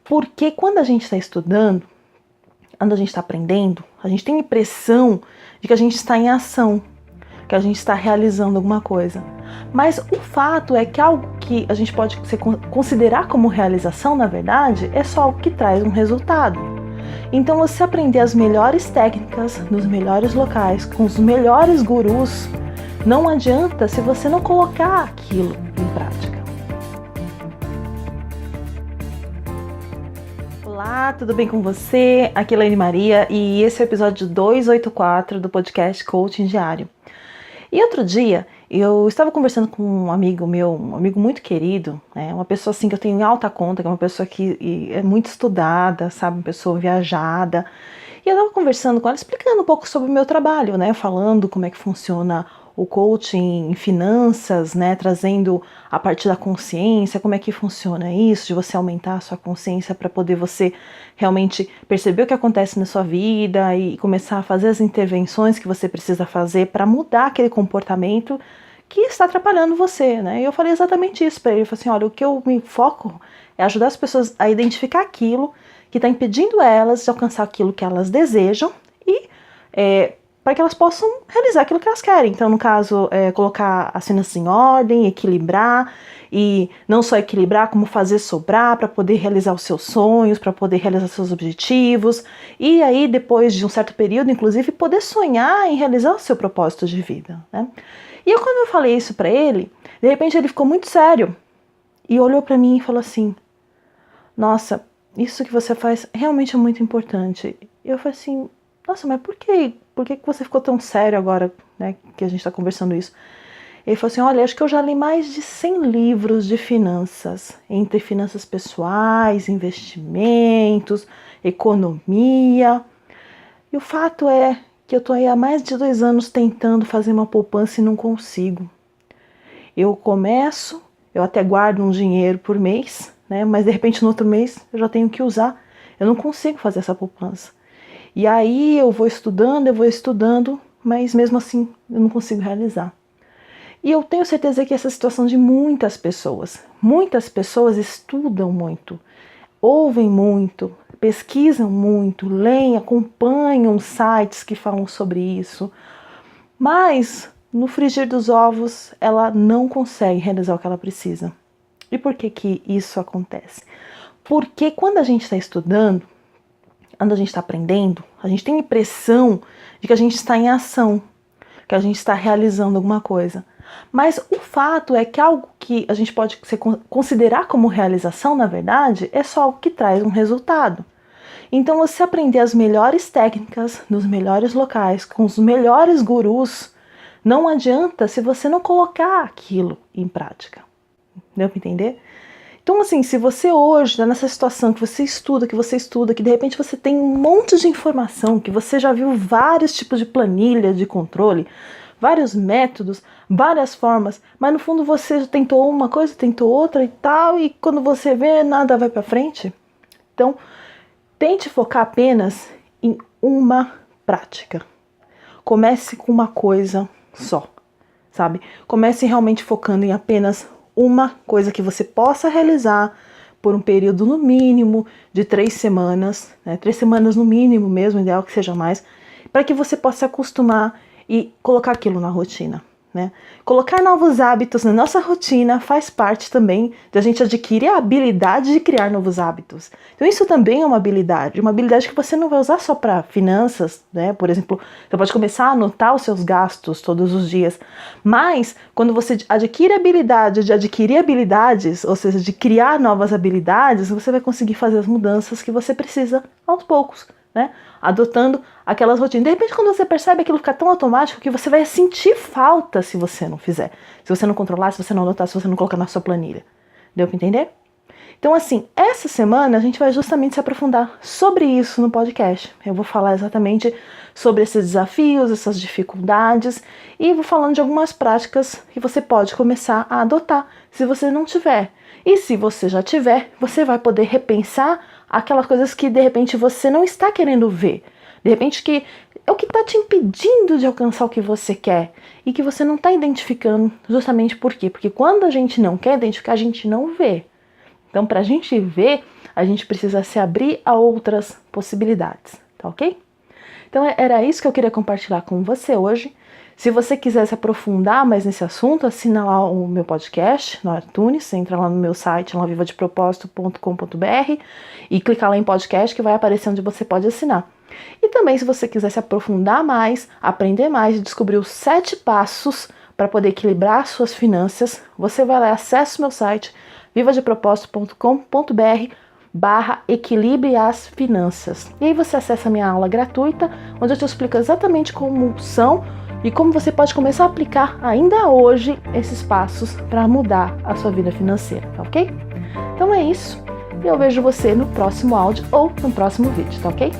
Porque quando a gente está estudando, quando a gente está aprendendo, a gente tem a impressão de que a gente está em ação, que a gente está realizando alguma coisa. Mas o fato é que algo que a gente pode considerar como realização, na verdade, é só algo que traz um resultado. Então, você aprender as melhores técnicas, nos melhores locais, com os melhores gurus, não adianta se você não colocar aquilo em prática. Olá, tudo bem com você? Aqui é Elaine Maria e esse é o episódio 284 do podcast Coaching Diário. E outro dia eu estava conversando com um amigo meu, um amigo muito querido, uma pessoa assim que eu tenho em alta conta, que é uma pessoa que é muito estudada, sabe, uma pessoa viajada. E eu estava conversando com ela, explicando um pouco sobre o meu trabalho, falando como é que funciona o coaching em finanças, trazendo a partir da consciência, como é que funciona isso, de você aumentar a sua consciência para poder você realmente perceber o que acontece na sua vida e começar a fazer as intervenções que você precisa fazer para mudar aquele comportamento que está atrapalhando você, E eu falei exatamente isso para ele, eu falei assim, olha, o que eu me foco é ajudar as pessoas a identificar aquilo que está impedindo elas de alcançar aquilo que elas desejam e para que elas possam realizar aquilo que elas querem. Então, no caso, colocar as finanças em ordem, equilibrar, e não só equilibrar, como fazer sobrar para poder realizar os seus sonhos, para poder realizar seus objetivos, e aí, depois de um certo período, inclusive, poder sonhar em realizar o seu propósito de vida, E quando eu falei isso para ele, de repente ele ficou muito sério, e olhou para mim e falou assim, nossa, isso que você faz realmente é muito importante. Eu falei assim, nossa, mas por que você ficou tão sério agora, que a gente está conversando isso? Ele falou assim, olha, acho que eu já li mais de 100 livros de finanças, entre finanças pessoais, investimentos, economia. E o fato é que eu estou aí há mais de 2 anos tentando fazer uma poupança e não consigo. Eu começo, eu até guardo um dinheiro por mês, mas de repente no outro mês eu já tenho que usar. Eu não consigo fazer essa poupança. E aí eu vou estudando, mas mesmo assim eu não consigo realizar. E eu tenho certeza que essa situação de muitas pessoas estudam muito, ouvem muito, pesquisam muito, leem, acompanham sites que falam sobre isso, mas no frigir dos ovos ela não consegue realizar o que ela precisa. E por que isso acontece? Porque quando a gente está estudando, quando a gente está aprendendo, a gente tem a impressão de que a gente está em ação, que a gente está realizando alguma coisa. Mas o fato é que algo que a gente pode considerar como realização, na verdade, é só algo que traz um resultado. Então, você aprender as melhores técnicas, nos melhores locais, com os melhores gurus, não adianta se você não colocar aquilo em prática. Deu para entender? Então, assim, se você hoje está nessa situação que você estuda, que de repente você tem um monte de informação, que você já viu vários tipos de planilha de controle, vários métodos, várias formas, mas no fundo você tentou uma coisa, tentou outra e tal, e quando você vê, nada vai para frente. Então, tente focar apenas em uma prática. Comece com uma coisa só, sabe? Comece realmente focando em apenas uma coisa que você possa realizar por um período no mínimo de 3 semanas, 3 semanas no mínimo mesmo, ideal que seja mais, para que você possa se acostumar e colocar aquilo na rotina. Colocar novos hábitos na nossa rotina faz parte também da gente adquirir a habilidade de criar novos hábitos. Então isso também é uma habilidade que você não vai usar só para finanças, Por exemplo, você pode começar a anotar os seus gastos todos os dias, mas quando você adquire a habilidade de adquirir habilidades, ou seja, de criar novas habilidades, você vai conseguir fazer as mudanças que você precisa aos poucos, adotando aquelas rotinas. De repente, quando você percebe, aquilo fica tão automático que você vai sentir falta se você não fizer. Se você não controlar, se você não anotar, se você não colocar na sua planilha. Deu para entender? Então, assim, essa semana a gente vai justamente se aprofundar sobre isso no podcast. Eu vou falar exatamente sobre esses desafios, essas dificuldades, e vou falando de algumas práticas que você pode começar a adotar, se você não tiver. E se você já tiver, você vai poder repensar aquelas coisas que de repente você não está querendo ver. De repente que é o que está te impedindo de alcançar o que você quer e que você não está identificando. Justamente por quê? Porque quando a gente não quer identificar, a gente não vê. Então, para a gente ver, a gente precisa se abrir a outras possibilidades, tá ok? Então era isso que eu queria compartilhar com você hoje. Se você quiser se aprofundar mais nesse assunto, assina lá o meu podcast no iTunes, entra lá no meu site, lá vivadepropósito.com.br e clica lá em podcast que vai aparecer onde você pode assinar. E também se você quiser se aprofundar mais, aprender mais e descobrir os 7 passos para poder equilibrar suas finanças, você vai lá e acessa o meu site vivadepropósito.com.br/equilibre as finanças. E aí você acessa a minha aula gratuita, onde eu te explico exatamente como são e como você pode começar a aplicar ainda hoje esses passos para mudar a sua vida financeira, tá ok? Então é isso, e eu vejo você no próximo áudio ou no próximo vídeo, tá ok?